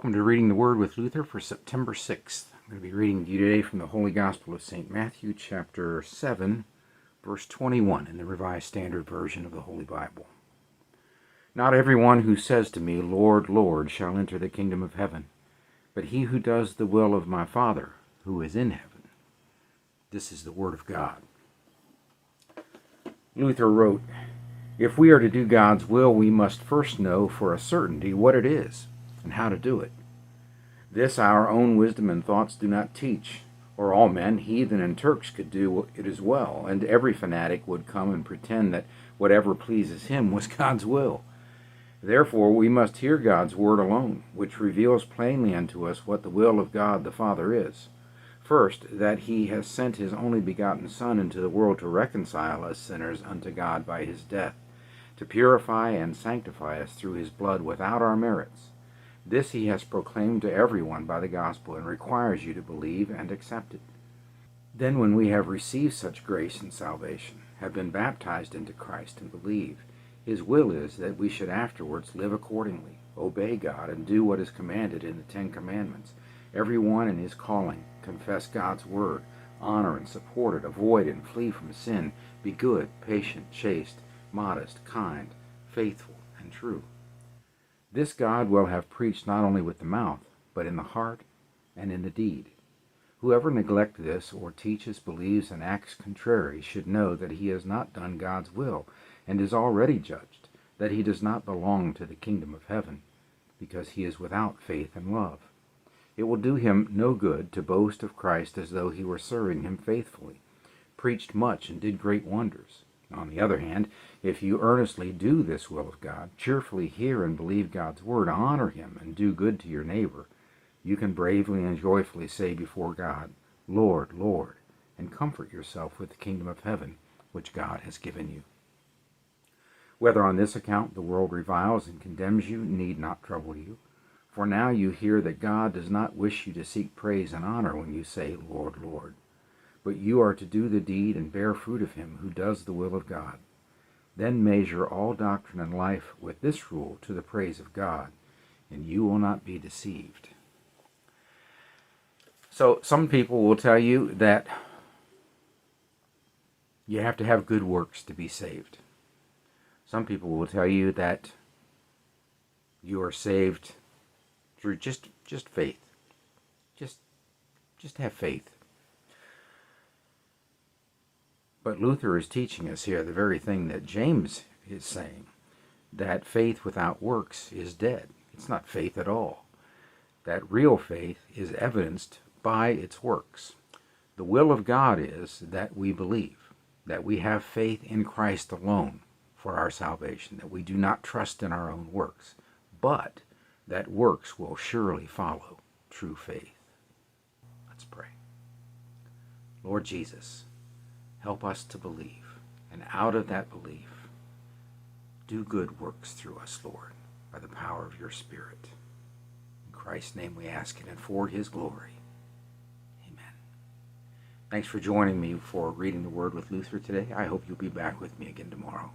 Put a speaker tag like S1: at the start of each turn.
S1: Welcome to Reading the Word with Luther for September 6th. I'm going to be reading to you today from the Holy Gospel of St. Matthew, chapter 7, verse 21, in the Revised Standard Version of the Holy Bible. Not everyone who says to me, Lord, Lord, shall enter the kingdom of heaven, but he who does the will of my Father, who is in heaven. This is the Word of God. Luther wrote, "If we are to do God's will, we must first know for a certainty what it is, and how to do it. This our own wisdom and thoughts do not teach, or all men, heathen and Turks, could do it as well, and every fanatic would come and pretend that whatever pleases him was God's will. Therefore we must hear God's word alone, which reveals plainly unto us what the will of God the Father is. First, that he has sent his only begotten Son into the world to reconcile us sinners unto God by his death, to purify and sanctify us through his blood without our merits. This he has proclaimed to everyone by the gospel, and requires you to believe and accept it. Then when we have received such grace and salvation, have been baptized into Christ, and believe, his will is that we should afterwards live accordingly, obey God, and do what is commanded in the 10 Commandments, every one in his calling, confess God's word, honor and support it, avoid and flee from sin, be good, patient, chaste, modest, kind, faithful, and true. This God will have preached not only with the mouth, but in the heart and in the deed. Whoever neglects this, or teaches, believes, and acts contrary, should know that he has not done God's will, and is already judged, that he does not belong to the kingdom of heaven, because he is without faith and love. It will do him no good to boast of Christ as though he were serving him faithfully, preached much and did great wonders. On the other hand, if you earnestly do this will of God, cheerfully hear and believe God's word, honor him, and do good to your neighbor, you can bravely and joyfully say before God, Lord, Lord, and comfort yourself with the kingdom of heaven, which God has given you. Whether on this account the world reviles and condemns you need not trouble you, for now you hear that God does not wish you to seek praise and honor when you say, Lord, Lord. But you are to do the deed and bear fruit of him who does the will of God. Then measure all doctrine and life with this rule to the praise of God, and you will not be deceived." So some people will tell you that you have to have good works to be saved. Some people will tell you that you are saved through just faith. Just have faith. But Luther is teaching us here the very thing that James is saying, that faith without works is dead. It's not faith at all. That real faith is evidenced by its works. The will of God is that we believe, that we have faith in Christ alone for our salvation, that we do not trust in our own works, but that works will surely follow true faith. Let's pray. Lord Jesus, help us to believe, and out of that belief, do good works through us, Lord, by the power of your Spirit. In Christ's name we ask it, and for his glory. Amen. Thanks for joining me for Reading the Word with Luther today. I hope you'll be back with me again tomorrow.